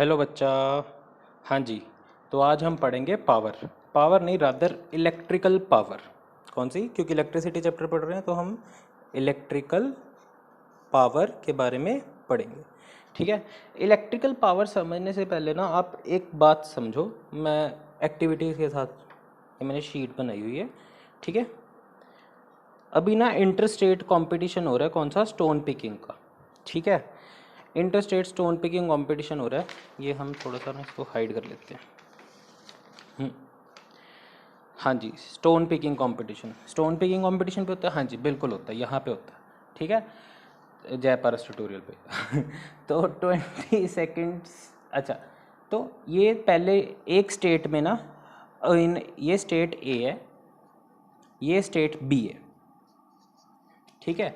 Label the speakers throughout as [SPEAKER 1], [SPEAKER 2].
[SPEAKER 1] Hello बच्चा। हाँ जी, तो आज हम पढ़ेंगे पावर। पावर नहीं, रादर इलेक्ट्रिकल पावर। कौन सी? क्योंकि इलेक्ट्रिसिटी चैप्टर पढ़ रहे हैं तो हम इलेक्ट्रिकल पावर के बारे में पढ़ेंगे। ठीक है। इलेक्ट्रिकल पावर समझने से पहले ना आप एक बात समझो। मैं एक्टिविटीज़ के साथ ये मैंने शीट बनाई हुई है। ठीक है। अभी ना इंटर स्टेट कॉम्पिटिशन हो रहा है, कौन सा? स्टोन पिकिंग का। ठीक है। Inter state stone picking competition हो रहा है। ये हम थोड़ा सा ना इसको हाइड कर लेते हैं। हाँ जी, stone picking competition. Stone picking competition पे होता है? हाँ जी बिल्कुल होता है, यहाँ पे होता है। ठीक है, जयपारस ट्यूटोरियल पे। तो 20 सेकेंड्स। अच्छा, तो ये पहले एक स्टेट में ना, इन ये स्टेट ए है, ये स्टेट बी है। ठीक है,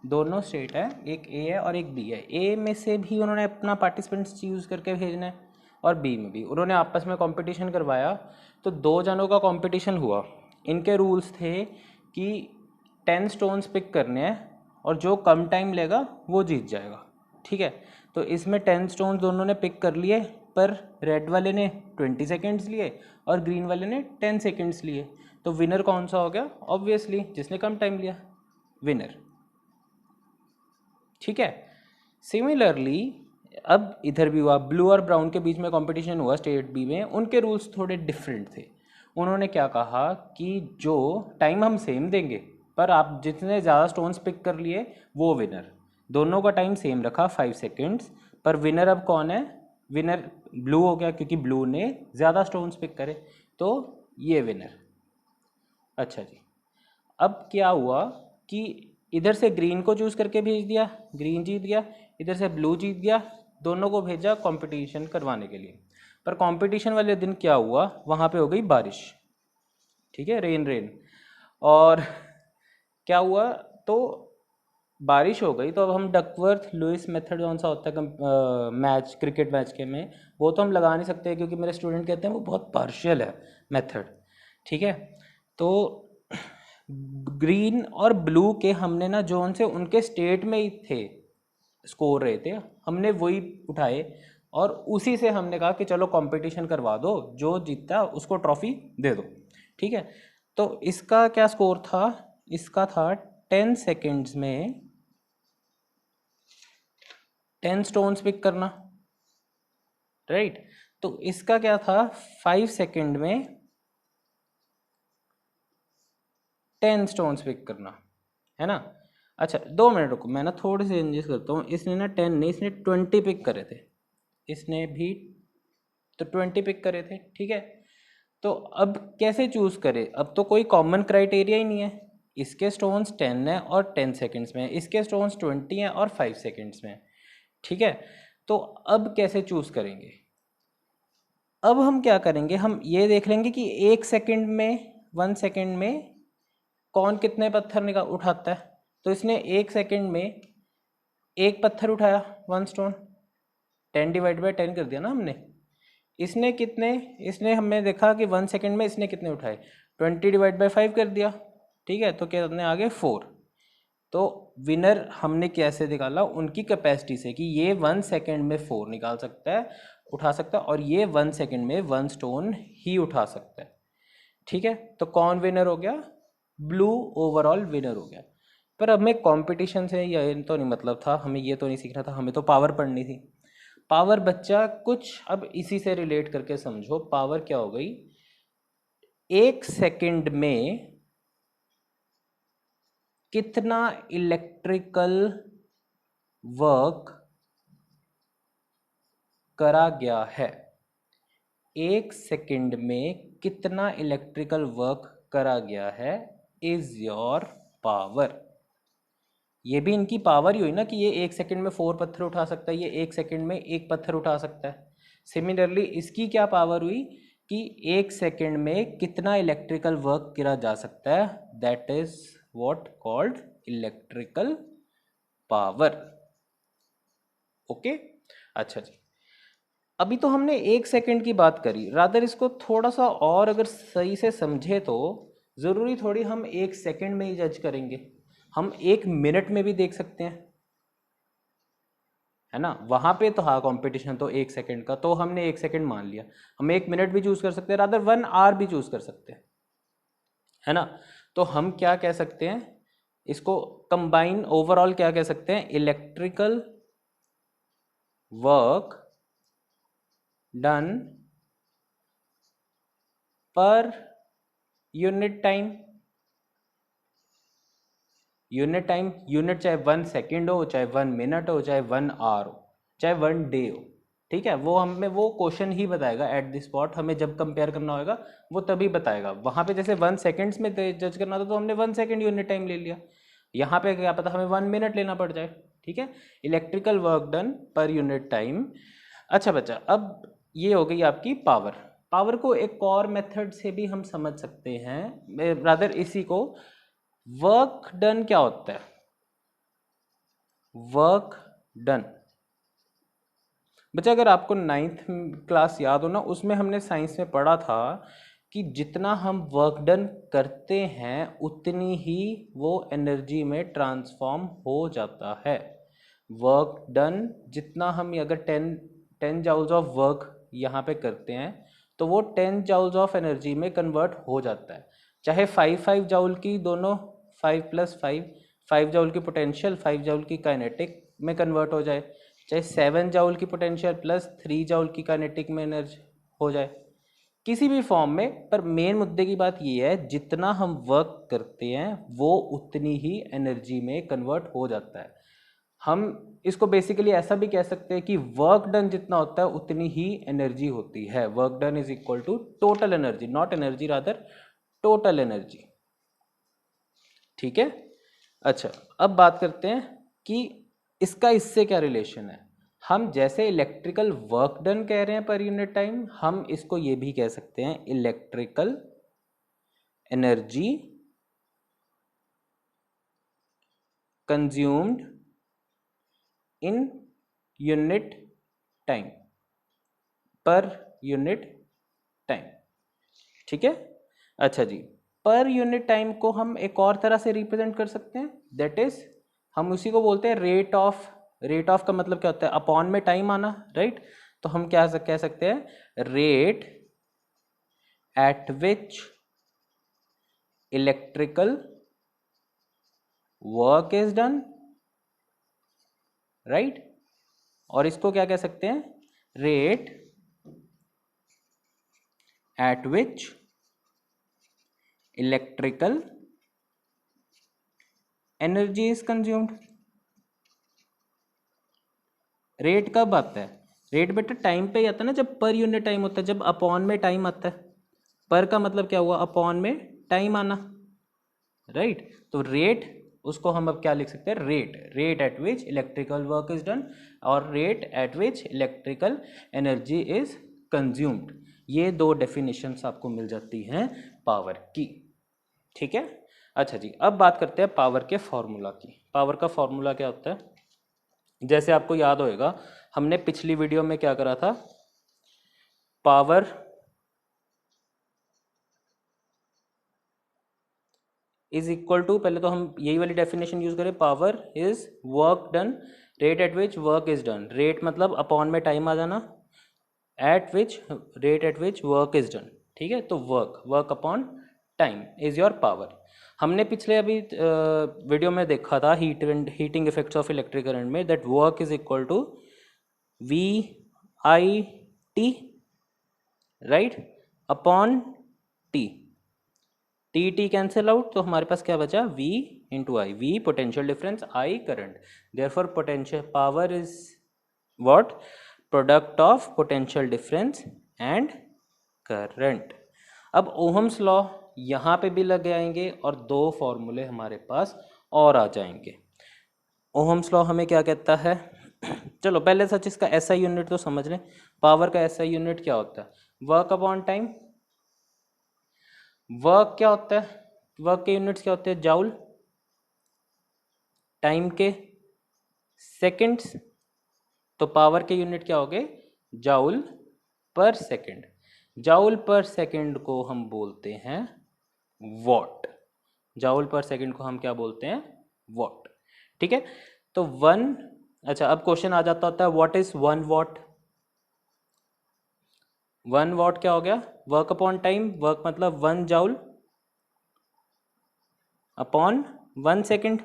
[SPEAKER 1] दोनों स्टेट है, एक ए है और एक बी है। ए में से भी उन्होंने अपना पार्टिसिपेंट्स चूज़ करके भेजना है और बी में भी उन्होंने आपस में कंपटीशन करवाया। तो दो जनों का कंपटीशन हुआ। इनके रूल्स थे कि 10 स्टोन्स पिक करने हैं और जो कम टाइम लेगा वो जीत जाएगा। ठीक है, तो इसमें 10 स्टोन्स दोनों ने पिक कर लिए, पर रेड वाले ने 20 सेकेंड्स लिए और ग्रीन वाले ने 10 सेकेंड्स लिए। तो विनर कौन सा हो गया? ऑब्वियसली जिसने कम टाइम लिया, विनर। ठीक है। सिमिलरली अब इधर भी हुआ, ब्लू और ब्राउन के बीच में कंपटीशन हुआ स्टेट बी में। उनके रूल्स थोड़े डिफरेंट थे। उन्होंने क्या कहा कि जो टाइम हम सेम देंगे, पर आप जितने ज़्यादा स्टोन्स पिक कर लिए वो विनर। दोनों का टाइम सेम रखा 5 सेकेंड्स, पर विनर अब कौन है? विनर ब्लू हो गया क्योंकि ब्लू ने ज़्यादा स्टोन्स पिक करे, तो ये विनर। अच्छा जी, अब क्या हुआ कि इधर से ग्रीन को चूज़ करके भेज दिया, ग्रीन जीत गया। इधर से ब्लू जीत गया। दोनों को भेजा कंपटीशन करवाने के लिए। पर कंपटीशन वाले दिन क्या हुआ? वहाँ पे हो गई बारिश। ठीक है, रेन रेन। और क्या हुआ? तो बारिश हो गई, तो अब हम डकवर्थ लुइस मेथड कौन सा होता है मैच, क्रिकेट मैच के में, वो तो हम लगा नहीं सकते क्योंकि मेरे स्टूडेंट कहते हैं वो बहुत पार्शियल है मेथड। ठीक है, तो ग्रीन और ब्लू के हमने ना जो उनसे उनके स्टेट में ही थे, स्कोर रहे थे, हमने वही उठाए और उसी से हमने कहा कि चलो कंपटीशन करवा दो, जो जीतता उसको ट्रॉफी दे दो। ठीक है, तो इसका क्या स्कोर था? इसका था 10 सेकेंड्स में 10 स्टोन्स पिक करना। राइट, तो इसका क्या था? 5 सेकेंड में 10 स्टोन्स पिक करना, है ना? अच्छा 2 मिनट रुको, मैं ना थोड़ी सी चेंजेस करता हूँ। इसने ना 10 नहीं, इसने 20 पिक करे थे। इसने भी तो 20 पिक करे थे। ठीक है, तो अब कैसे चूज़ करे? अब तो कोई कॉमन क्राइटेरिया ही नहीं है। इसके स्टोन्स 10 है और 10 सेकेंड्स में है, इसके स्टोन्स 20 हैं और 5 सेकेंड्स में है। ठीक है, तो अब कैसे चूज़ करेंगे? अब हम क्या करेंगे, हम ये देख लेंगे कि 1 सेकेंड में, 1 सेकेंड में कौन कितने पत्थर निकाल उठाता है। तो इसने 1 सेकेंड में एक पत्थर उठाया, 1 स्टोन। 10 डिवाइड बाय 10 कर दिया ना हमने। इसने कितने, इसने हमने देखा कि 1 सेकेंड में इसने कितने उठाए, 20 डिवाइड बाय 5 कर दिया। ठीक है, तो कितने आ गए? 4। तो विनर हमने कैसे निकाला? उनकी कैपेसिटी से कि ये 1 सेकेंड में 4 निकाल सकता है, उठा सकता है, और ये 1 सेकेंड में 1 स्टोन ही उठा सकता है। ठीक है, तो कौन विनर हो गया? ब्लू ओवरऑल विनर हो गया। पर अब हमें कंपटीशन से ये तो नहीं मतलब था, हमें ये तो नहीं सीखना था, हमें तो पावर पढ़नी थी। पावर बच्चा कुछ अब इसी से रिलेट करके समझो। पावर क्या हो गई? 1 सेकेंड में कितना इलेक्ट्रिकल वर्क करा गया है। 1 सेकेंड में कितना इलेक्ट्रिकल वर्क करा गया है इज योर पावर। ये भी इनकी पावर ही हुई ना कि ये 1 सेकेंड में 4 पत्थर उठा सकता है, ये 1 सेकेंड में 1 पत्थर उठा सकता है। सिमिलरली इसकी क्या पावर हुई कि 1 सेकेंड में कितना इलेक्ट्रिकल वर्क करा जा सकता है। That is what called electrical power. Okay, अच्छा जी। अभी तो हमने 1 सेकेंड की बात करी, रादर इसको थोड़ा सा और अगर सही से समझे तो ज़रूरी थोड़ी हम 1 सेकेंड में ही जज करेंगे, हम 1 मिनट में भी देख सकते हैं। है ना। वहाँ पे तो हाँ कंपटीशन तो 1 सेकंड का, तो हमने 1 सेकंड मान लिया। हम 1 मिनट भी चूज कर सकते हैं, रादर 1 आवर भी चूज कर सकते हैं, है ना। तो हम क्या कह सकते हैं इसको, कंबाइन ओवरऑल क्या कह सकते हैं, electrical work done per unit time. Unit time, unit चाहे 1 सेकेंड हो, चाहे 1 मिनट हो, चाहे 1 आवर हो, चाहे 1 डे हो, ठीक है। वो हमें वो क्वेश्चन ही बताएगा एट द स्पॉट, हमें जब कंपेयर करना होगा वो तभी बताएगा। वहाँ पे जैसे 1 सेकेंड्स में जज करना था तो हमने 1 सेकेंड यूनिट टाइम ले लिया, यहाँ पे क्या पता हमें 1 मिनट लेना पड़ जाए, ठीक है। Electrical work done per unit time. अच्छा बच्चा, अब ये हो गई आपकी पावर। पावर को एक और मेथड से भी हम समझ सकते हैं, रादर इसी को, वर्क डन क्या होता है, वर्क डन। बच्चा अगर आपको 9th क्लास याद हो ना, उसमें हमने साइंस में पढ़ा था कि जितना हम वर्क डन करते हैं उतनी ही वो एनर्जी में ट्रांसफॉर्म हो जाता है। वर्क डन जितना हम, अगर 10 जाउल्स ऑफ वर्क यहाँ पे करते हैं तो वो 10 जाउल्स ऑफ एनर्जी में कन्वर्ट हो जाता है। चाहे 5 जाउल की दोनों, 5 + 5, 5 जाउल की पोटेंशियल 5 जाउल की काइनेटिक में कन्वर्ट हो जाए, चाहे 7 जाउल की पोटेंशियल प्लस 3 जाउल की काइनेटिक में एनर्जी हो जाए, किसी भी फॉर्म में। पर मेन मुद्दे की बात ये है, जितना हम वर्क करते हैं वो उतनी ही एनर्जी में कन्वर्ट हो जाता है। हम इसको बेसिकली ऐसा भी कह सकते हैं कि वर्क डन जितना होता है उतनी ही एनर्जी होती है। Work done is equal to total energy, not energy rather total energy, ठीक है। अच्छा, अब बात करते हैं कि इसका इससे क्या रिलेशन है। हम जैसे इलेक्ट्रिकल वर्क डन कह रहे हैं पर यूनिट टाइम, हम इसको ये भी कह सकते हैं electrical energy consumed in unit time, per unit time, ठीक है। अच्छा जी, पर यूनिट टाइम को हम एक और तरह से रिप्रेजेंट कर सकते हैं, दैट इज हम उसी को बोलते हैं रेट ऑफ। रेट ऑफ का मतलब क्या होता है, अपॉन में टाइम आना, राइट। तो हम क्या कह सकते हैं, rate at which electrical work is done, right. और इसको क्या कह सकते हैं, rate at which electrical energy is consumed. Rate कब आता है, रेट बेटा टाइम पे ही आता है ना, जब पर यूनिट टाइम होता है, जब अपॉन में टाइम आता है। पर का मतलब क्या हुआ, अपॉन में टाइम आना, राइट। तो रेट, उसको हम अब क्या लिख सकते हैं, rate, rate at which electrical work is done, और rate at which electrical energy is consumed. ये दो डेफिनेशंस आपको मिल जाती हैं पावर की, ठीक है। अच्छा जी, अब बात करते हैं पावर के फॉर्मूला की। पावर का फॉर्मूला क्या होता है, जैसे आपको याद होएगा हमने पिछली वीडियो में क्या करा था, पावर इज इक्वल टू, पहले तो हम यही वाली डेफिनेशन यूज करें, power is work done rate at which work is done. Rate मतलब अपॉन में टाइम आ जाना, at which, rate at which work is done, ठीक है। तो work, work upon time is your power. हमने पिछले अभी वीडियो में देखा था heating effects of electric current में, that work is equal to V I T, right, upon T. T T cancel out, तो हमारे पास क्या बचा, V into I. V potential difference, I current, therefore potential power is what, product of potential difference and current. अब Ohm's law यहाँ पे भी लग आएंगे और दो फॉर्मूले हमारे पास और आ जाएंगे। ओहम्स लॉ हमें क्या कहता है, चलो पहले सच इसका SI यूनिट तो समझ लें। पावर का SI यूनिट क्या होता है, वर्क अपॉन टाइम। वर्क क्या होता है, वर्क के यूनिट्स क्या होते हैं, जाउल, टाइम के सेकंड्स, तो पावर के यूनिट क्या हो गए, जाउल पर सेकंड। जाउल पर सेकंड को हम बोलते हैं वॉट। जाउल पर सेकंड को हम क्या बोलते हैं, वॉट, ठीक है। तो 1 अच्छा, अब क्वेश्चन आ जाता होता है व्हाट इज 1 वॉट। 1 वॉट क्या हो गया, वर्क अपॉन टाइम, वर्क मतलब 1 joule upon 1 second,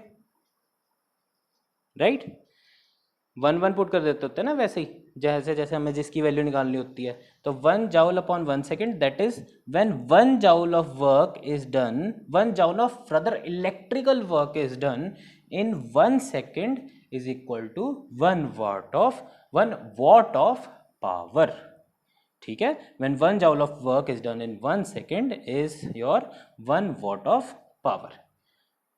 [SPEAKER 1] right. 1 1 put कर देते होते हैं ना, वैसे ही जैसे जैसे हमें जिसकी वैल्यू निकालनी होती है। तो 1 joule upon 1 second, that is when 1 joule of work is done, 1 joule of rather electrical work is done in 1 second is equal to 1 watt of power. ठीक है, when 1 joule of work is done in 1 second is your 1 watt of power.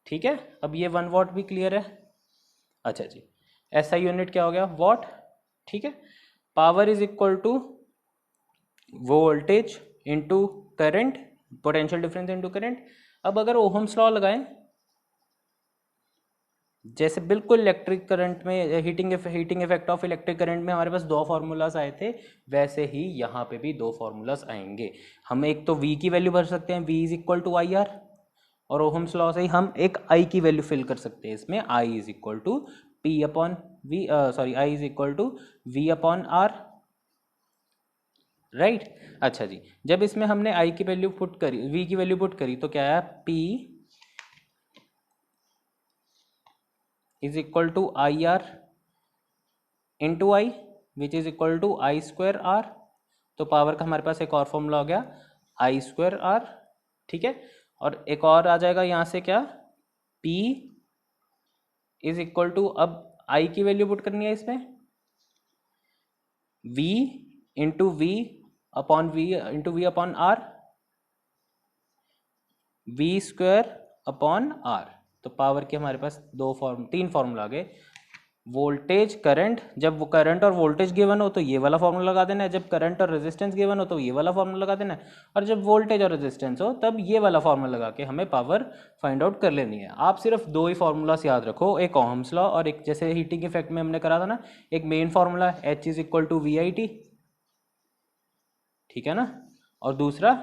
[SPEAKER 1] ठीक है, अब ये 1 what भी clear है। अच्छा जी, SI unit क्या हो गया, वॉट। ठीक है, power is equal to voltage into current, potential difference into current. अब अगर ओहम्स लॉ लगाएं, जैसे बिल्कुल इलेक्ट्रिक करंट में heating effect of electric current में हमारे पास 2 फार्मूलाज आए थे, वैसे ही यहाँ पे भी 2 फार्मूलाज आएंगे। हम एक तो V की वैल्यू भर सकते हैं, V is equal to I R, और ओहम्स लॉ से ही हम एक I की वैल्यू फिल कर सकते हैं इसमें, I is equal to P upon V, sorry I is equal to V upon R, right. अच्छा जी, जब इसमें हमने I की वैल्यू पुट करी, V की वैल्यू पुट करी, तो क्या आया, P is equal to I R into I, which is equal to I square R. तो पावर का हमारे पास एक और फॉर्मूला हो गया, आई स्क्वायर आर। ठीक है, और एक और आ जाएगा यहाँ से क्या, P इज इक्वल टू, अब आई की वैल्यू पुट करनी है इसमें, V into V upon V into V upon R, V square upon R. तो पावर के हमारे पास 3 फार्मूला आ गए। वोल्टेज करंट, जब वो करंट और वोल्टेज गिवन हो तो ये वाला फार्मूला लगा देना है, जब करंट और रेजिस्टेंस गिवन हो तो ये वाला फार्मूला लगा देना है, और जब वोल्टेज और रेजिस्टेंस हो तब ये वाला फार्मूला लगा के हमें पावर फाइंड आउट कर लेनी है। आप सिर्फ 2 ही फार्मूलास याद रखो, एक ओहम्स लॉ और एक जैसे हीटिंग इफेक्ट में हमने करा था ना, एक main formula H is equal to VIT, ठीक है ना, और दूसरा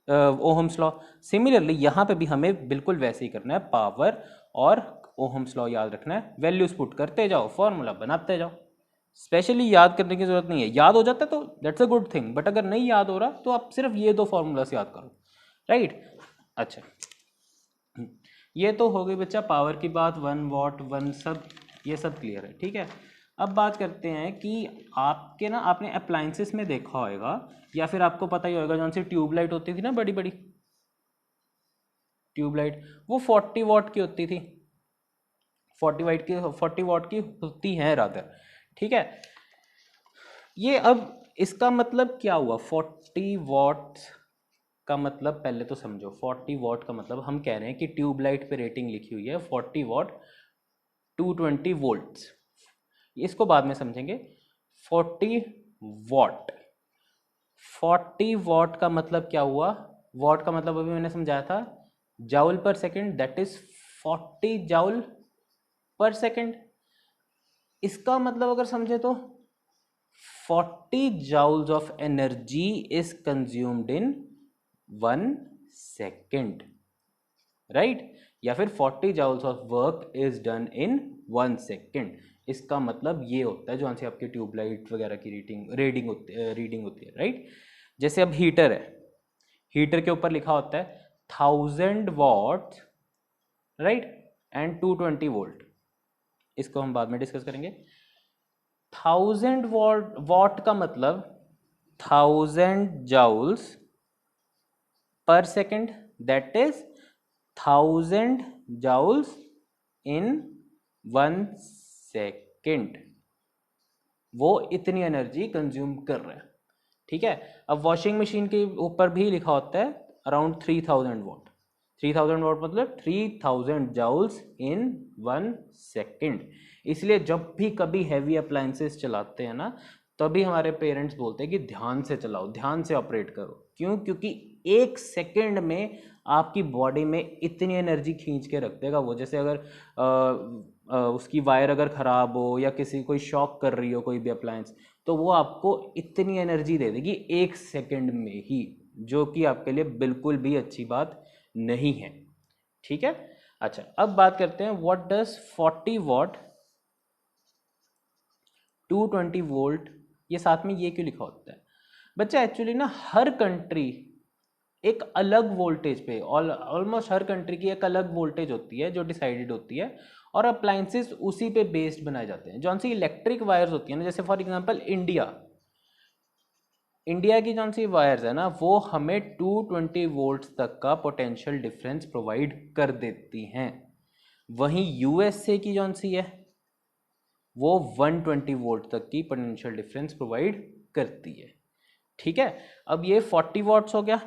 [SPEAKER 1] ओहम्स लॉ। सिमिलरली यहाँ पे भी हमें बिल्कुल वैसे ही करना है, पावर और ओहम्स लॉ याद रखना है, वैल्यूज पुट करते जाओ, फॉर्मूला बनाते जाओ। स्पेशली याद करने की जरूरत नहीं है, याद हो जाता है तो that's a good thing, but अगर नहीं याद हो रहा तो आप सिर्फ ये 2 फार्मूलास याद करो, राइट। अच्छा, ये तो हो गई बच्चा पावर की बात, 1 वॉट 1 सब, ये सब क्लियर है। ठीक है, अब बात करते हैं कि आपके ना, आपने अप्लाइंसेस में देखा होगा या फिर आपको पता ही होगा, जौन सी ट्यूबलाइट होती थी ना, बड़ी बड़ी ट्यूबलाइट, वो 40 वॉट की होती थी, 40 वॉट की होती हैं रादर। ठीक है, ये अब इसका मतलब क्या हुआ, 40 वॉट का मतलब पहले तो समझो, 40 वॉट का मतलब हम कह रहे हैं कि ट्यूबलाइट पे रेटिंग लिखी हुई है 40 वॉट 220 वोल्ट्स, इसको बाद में समझेंगे। 40 वॉट, 40 वॉट का मतलब क्या हुआ, वॉट का मतलब अभी मैंने समझाया था, joule per second, that is 40 joule per second. इसका मतलब अगर समझे तो 40 joules of energy is consumed in 1 second, right, या फिर 40 joules of work is done in 1 second. इसका मतलब ये होता है जो से आपकी ट्यूबलाइट वगैरह की रीडिंग होती है, राइट। जैसे अब हीटर है, हीटर के ऊपर लिखा होता है 1000 वॉट, राइट, एंड 220 वोल्ट, इसको हम बाद में डिस्कस करेंगे। 1000 वॉट का मतलब 1000 joules per second, that is 1000 joules in 1 second, वो इतनी एनर्जी कंज्यूम कर रहा है। ठीक है, अब वॉशिंग मशीन के ऊपर भी लिखा होता है अराउंड 3000 वॉट, 3000 वॉट मतलब 3000 जूल्स इन 1 सेकेंड। इसलिए जब भी कभी हैवी अप्लायंसेस चलाते हैं ना, तभी हमारे पेरेंट्स बोलते हैं कि ध्यान से चलाओ, ध्यान से ऑपरेट करो। क्यों? क्योंकि 1 सेकेंड में आपकी बॉडी में इतनी एनर्जी खींच के रख देगा वो, जैसे अगर उसकी वायर अगर ख़राब हो या किसी कोई शॉक कर रही हो कोई भी अप्लायंस, तो वो आपको इतनी एनर्जी दे देगी 1 सेकेंड में ही, जो कि आपके लिए बिल्कुल भी अच्छी बात नहीं है। ठीक है, अच्छा अब बात करते हैं व्हाट डज 40 वॉट 220 वोल्ट, ये साथ में ये क्यों लिखा होता है बच्चा? एक्चुअली ना हर कंट्री एक अलग वोल्टेज पे, ऑलमोस्ट हर कंट्री की एक अलग वोल्टेज होती है जो डिसाइडेड होती है, और अप्लाइंसेस उसी पे बेस्ड बनाए जाते हैं। जौन सी इलेक्ट्रिक वायर्स होती है ना, जैसे फॉर एग्जांपल इंडिया की जौन सी वायर्स है ना, वो हमें 220 वोल्ट तक का पोटेंशियल डिफरेंस प्रोवाइड कर देती हैं। वहीं यूएसए की जौन सी है वो 120 वोल्ट तक की पोटेंशियल डिफरेंस प्रोवाइड करती है। ठीक है, अब ये 40 वॉट्स हो गया,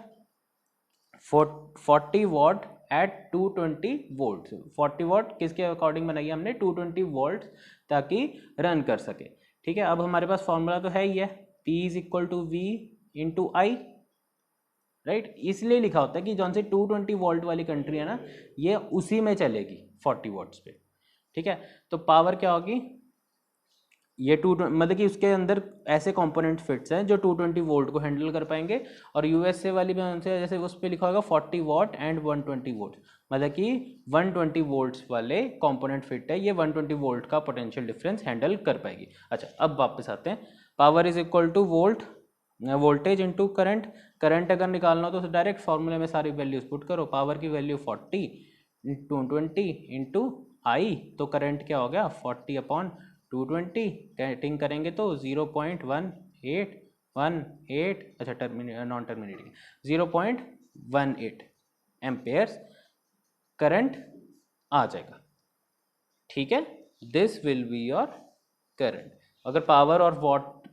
[SPEAKER 1] 40 वॉट एट 220 वोल्ट। 40 वॉट किसके अकॉर्डिंग बनाई है हमने? 220 वोल्ट, ताकि रन कर सके। ठीक है, अब हमारे पास फॉर्मूला तो है ही है, P is equal to V into I, right. इसलिए लिखा होता है कि जौन से 220 वोल्ट वाली कंट्री है ना, ये उसी में चलेगी 40 वॉट्स पे। ठीक है, तो पावर क्या होगी? ये मतलब कि उसके अंदर ऐसे कंपोनेंट फिट्स हैं जो 220 वोल्ट को हैंडल कर पाएंगे, और यूएसए वाली में से जैसे उस पर लिखा होगा 40 वॉट एंड 120 वोल्ट, मतलब कि 120 वोल्ट्स वाले कंपोनेंट फिट है, ये 120 वोल्ट का पोटेंशियल डिफरेंस हैंडल कर पाएगी। अच्छा, अब वापस आते हैं, power is equal to voltage into current. Current अगर निकालना हो तो डायरेक्ट फॉर्मूले में सारी वैल्यूज पुट करो, पावर की वैल्यू 40 इंटू 20 इंटू आई, तो करंट क्या हो गया? 40 अपॉन 220, कैटिंग करेंगे तो 0.1818, अच्छा नॉन टर्मिनेटिंग, 0.18 एम्पेयर्स करंट आ जाएगा। ठीक है, this will be your current. अगर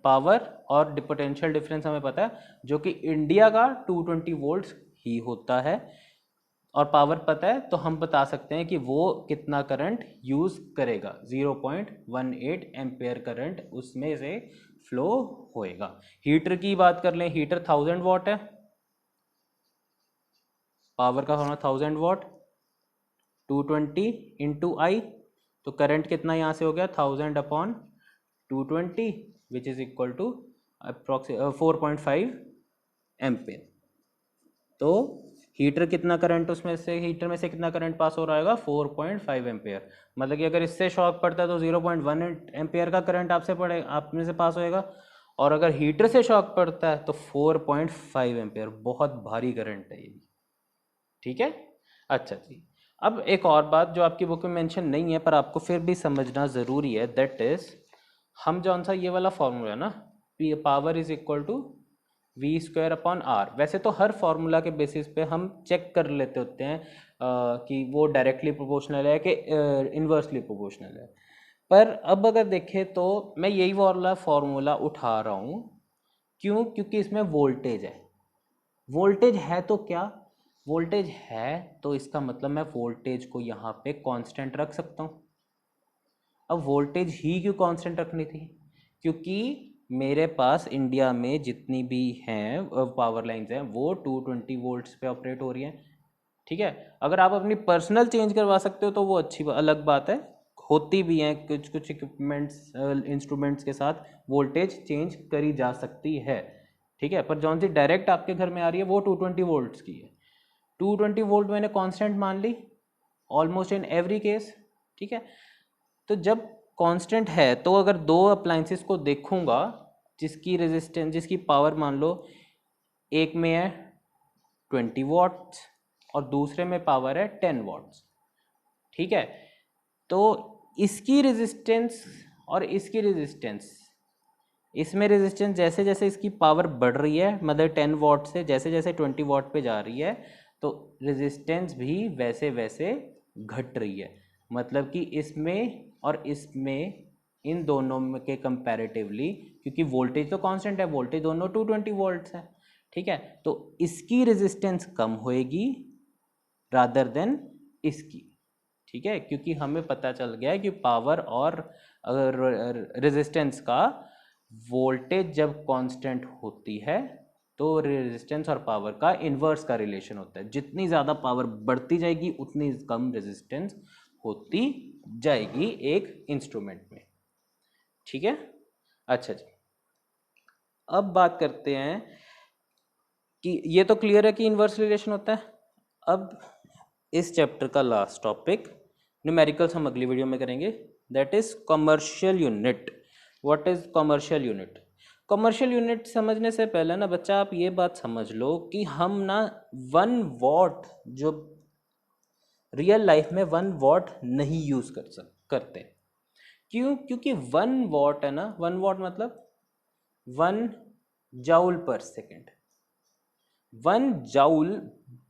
[SPEAKER 1] पावर और पोटेंशियल डिफरेंस हमें पता है, जो कि इंडिया का 220 वोल्ट्स ही होता है, और पावर पता है, तो हम बता सकते हैं कि वो कितना करंट यूज करेगा। 0.18 एम्पेयर करंट उसमें से फ्लो होएगा। हीटर की बात कर लें, हीटर 1000 वॉट है, पावर का होना 1000 वॉट, 220 इंटू आई, तो करंट कितना यहाँ से हो गया? 1000 upon 220 which is equal to approximate 4.5 ampere. तो हीटर कितना करंट, उसमें से हीटर में से कितना करंट पास हो रहा होगा? 4.5 एम्पेयर। मतलब कि अगर इससे शॉक पड़ता है तो 0.1 एम्पेयर का करंट आप में से पास होएगा, और अगर हीटर से शॉक पड़ता है तो 4.5 एम्पेयर। बहुत भारी करंट है ये भी। ठीक है, अच्छा जी। अब एक और बात जो आपकी बुक में मेंशन नहीं है पर आपको फिर भी समझना ज़रूरी है, दैट इज, हम जौन सा ये वाला फॉर्मूला है ना, power is equal to V square upon R, वैसे तो हर फॉर्मूला के बेसिस पे हम चेक कर लेते होते हैं कि वो डायरेक्टली प्रोपोर्शनल है कि इन्वर्सली प्रोपोर्शनल है, पर अब अगर देखें तो मैं यही वाला फॉर्मूला उठा रहा हूँ। क्यों? क्योंकि इसमें वोल्टेज है। वोल्टेज है तो क्या? वोल्टेज है तो इसका मतलब मैं वोल्टेज को यहाँ पे कांस्टेंट रख सकता हूँ। अब वोल्टेज ही क्यों कांस्टेंट रखनी थी? क्योंकि मेरे पास इंडिया में जितनी भी हैं पावर लाइंस हैं वो 220 वोल्ट्स पे ऑपरेट हो रही हैं। ठीक है, अगर आप अपनी पर्सनल चेंज करवा सकते हो तो वो अच्छी अलग बात है, होती भी हैं कुछ कुछ इक्विपमेंट्स इंस्ट्रूमेंट्स के साथ वोल्टेज चेंज करी जा सकती है। ठीक है, पर जौन सी डायरेक्ट आपके घर में आ रही है वो 220 वोल्ट्स की है। 220 वोल्ट मैंने कांस्टेंट मान ली ऑलमोस्ट इन एवरी केस। ठीक है, तो जब कांस्टेंट है तो अगर दो अप्लाइंसेस को देखूंगा जिसकी रेजिस्टेंस, जिसकी पावर मान लो एक में है 20 वॉट्स और दूसरे में पावर है 10 वॉट्स। ठीक है, तो इसकी रेजिस्टेंस और इसकी रेजिस्टेंस, इसमें रेजिस्टेंस जैसे जैसे इसकी पावर बढ़ रही है, मतलब 10 वॉट से जैसे जैसे 20 वॉट पे जा रही है, तो रेजिस्टेंस भी वैसे वैसे घट रही है। मतलब कि इसमें और इसमें, इन दोनों के कंपैरेटिवली, क्योंकि वोल्टेज तो कांस्टेंट है, वोल्टेज दोनों 220 वोल्ट्स है। ठीक है, तो इसकी रेजिस्टेंस कम होएगी रादर देन इसकी। ठीक है, क्योंकि हमें पता चल गया है कि पावर और रेजिस्टेंस का वोल्टेज जब कांस्टेंट होती है तो रेजिस्टेंस और पावर का इन्वर्स का रिलेशन होता है। जितनी ज़्यादा पावर बढ़ती जाएगी उतनी कम रेजिस्टेंस होती जाएगी एक इंस्ट्रूमेंट में। ठीक है, अच्छा जी। अब बात करते हैं कि ये तो क्लियर है कि इन्वर्स रिलेशन होता है। अब इस चैप्टर का लास्ट टॉपिक न्यूमेरिकल्स हम अगली वीडियो में करेंगे, that is commercial unit. What is commercial unit? Commercial unit समझने से पहले ना बच्चा आप ये बात समझ लो कि हम ना 1 वॉट जो रियल लाइफ में 1 वॉट नहीं यूज करते। क्यों? क्योंकि 1 वॉट है ना, 1 वॉट मतलब 1 जूल पर सेकेंड। 1 जूल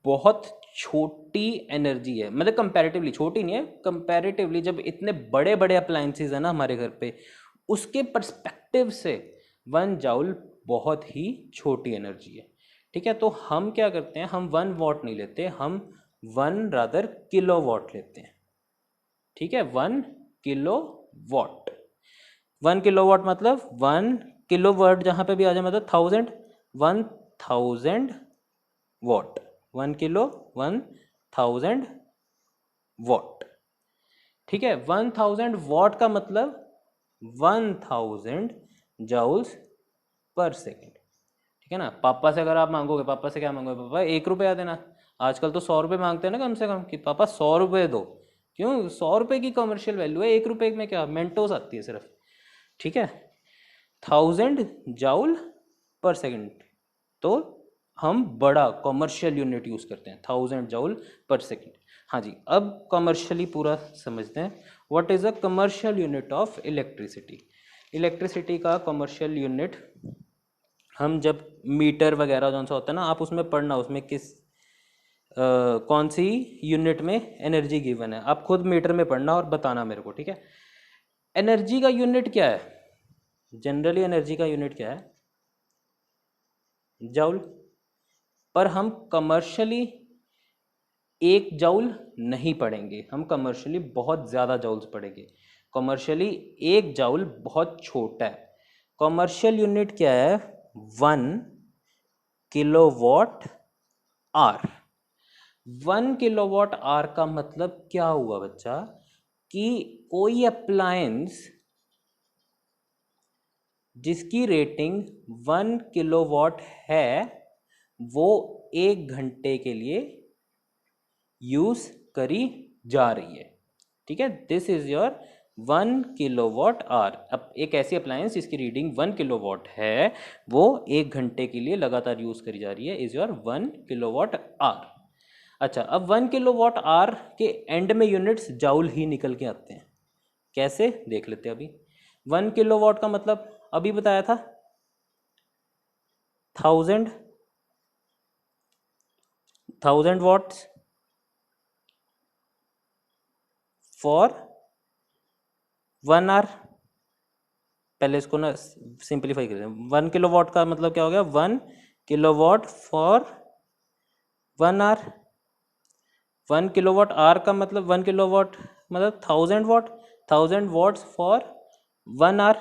[SPEAKER 1] बहुत छोटी एनर्जी है, मतलब कंपैरेटिवली छोटी नहीं है, कंपैरेटिवली जब इतने बड़े बड़े अप्लायंसेस है ना हमारे घर पे, उसके पर्सपेक्टिव से 1 जूल बहुत ही छोटी एनर्जी है। ठीक है, तो हम क्या करते हैं, हम 1 वॉट नहीं लेते, हम 1 किलो वॉट लेते हैं। ठीक है, 1 किलो वॉट। 1 किलो वॉट मतलब 1 किलो वर्ड जहाँ पे भी आ जाए मतलब 1000, 1000 वॉट। 1 kilo 1000 what. ठीक है, 1000 वॉट का मतलब 1000 जूल्स पर सेकेंड। ठीक है ना। पापा से अगर आप मांगोगे, पापा से क्या मांगोगे, पापा 1 रुपया देना। आजकल तो 100 रुपये मांगते हैं ना कम से कम, कि पापा 100 रुपये दो। क्यों? 100 रुपये की कमर्शियल वैल्यू है, 1 रुपये में क्या मेंटोस आती है सिर्फ। ठीक है, 1000 जूल पर सेकेंड। तो हम बड़ा कमर्शियल यूनिट यूज़ करते हैं 1000 जूल पर सेकेंड। हाँ जी, अब कमर्शियली पूरा समझते हैं। What is a commercial unit of electricity? Electricity का कमर्शियल यूनिट, हम जब मीटर वगैरह जो सा होता है ना, आप उसमें पढ़ना, उसमें कौन सी यूनिट में एनर्जी गिवन है, आप खुद मीटर में पढ़ना और बताना मेरे को। ठीक है, एनर्जी का यूनिट क्या है? जनरली एनर्जी का यूनिट क्या है? जूल। पर हम कमर्शियली 1 जूल नहीं पढ़ेंगे, हम कमर्शियली बहुत ज़्यादा जूल्स पढ़ेंगे। कमर्शियली 1 जूल बहुत छोटा है। कमर्शियल यूनिट क्या है? 1 किलोवाट आवर। 1 किलोवाट आवर का मतलब क्या हुआ बच्चा, कि कोई अप्लायंस जिसकी रेटिंग 1 किलोवाट है वो 1 घंटे के लिए यूज करी जा रही है। ठीक है, this is your 1 kilowatt our. अब एक ऐसी अप्लायंस जिसकी रीडिंग 1 किलोवाट है वो 1 घंटे के लिए लगातार यूज करी जा रही है, इज योर 1 किलोवाट आवर। अच्छा, अब 1 किलोवाट आवर के एंड में यूनिट्स जूल ही निकल के आते हैं। कैसे देख लेते हैं अभी। 1 किलोवाट का मतलब अभी बताया था 1000 वॉट्स फॉर 1 आवर। पहले इसको ना सिंप्लीफाई करें। 1 किलोवाट का मतलब क्या हो गया? 1 kilowatt for 1 hour. 1 kilowatt hour का मतलब 1 किलोवाट मतलब 1000 watt. 1000 watts for 1 hour,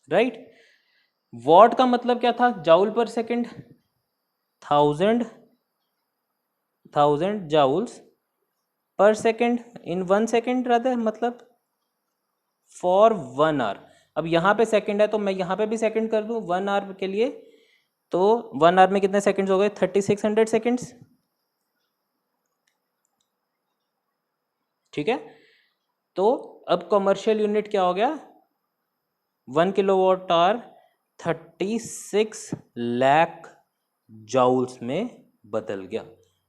[SPEAKER 1] right. Watt का मतलब क्या था? Joule per second. 1000 joules per second in 1 second रहते, मतलब फॉर 1 आवर। अब यहाँ पे सेकेंड है तो मैं यहाँ पे भी सेकेंड कर दूँ 1 आवर के लिए, तो 1 आवर में कितने सेकेंड्स हो गए? 3600 सेकेंड्स। ठीक है, तो अब कमर्शियल यूनिट क्या हो गया? 1 किलोवाट आवर 36 लाख जूल्स में बदल गया।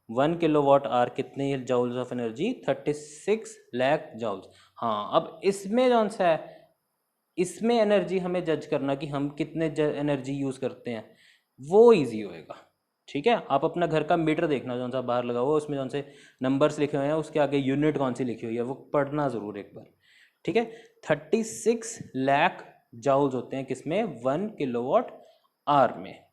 [SPEAKER 1] 1 किलोवाट आवर कितने joules of energy? 36 lakh joules. हाँ, अब इसमें कौन सा है, इसमें एनर्जी हमें जज करना कि हम कितने एनर्जी यूज करते हैं, वो इजी होएगा। ठीक है, आप अपना घर का मीटर देखना जो सा बाहर लगा हुआ है, उसमें जो से नंबर्स लिखे हुए हैं उसके आगे यूनिट कौन सी लिखी हुई है वो पढ़ना ज़रूर एक बार। ठीक है, 36 लाख जूल्स होते हैं किसमें? 1 किलोवाट आवर में।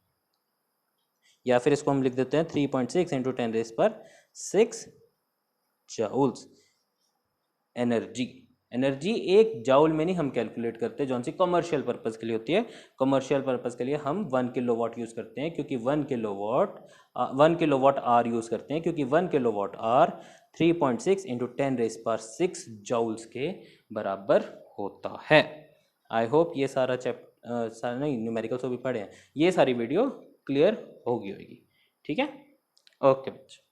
[SPEAKER 1] या फिर इसको हम लिख देते हैं 3.6 into 10⁻⁶ joules energy. Energy 1 joule में नहीं हम कैलकुलेट करते, जो सी कमर्शियल पर्पज़ के लिए होती है। कमर्शियल पर्पज़ के लिए हम 1 किलोवाट यूज़ करते हैं, क्योंकि 1 किलोवाट आवर यूज़ करते हैं, क्योंकि 1 किलोवाट आवर 3.6 इंटू 10⁻⁶ जूल्स के बराबर होता है। आई होप ये सारा सारा नहीं, न्यूमेरिकल्स भी पढ़े हैं, ये सारी वीडियो क्लियर होगी। ठीक है, ओके बच्चों।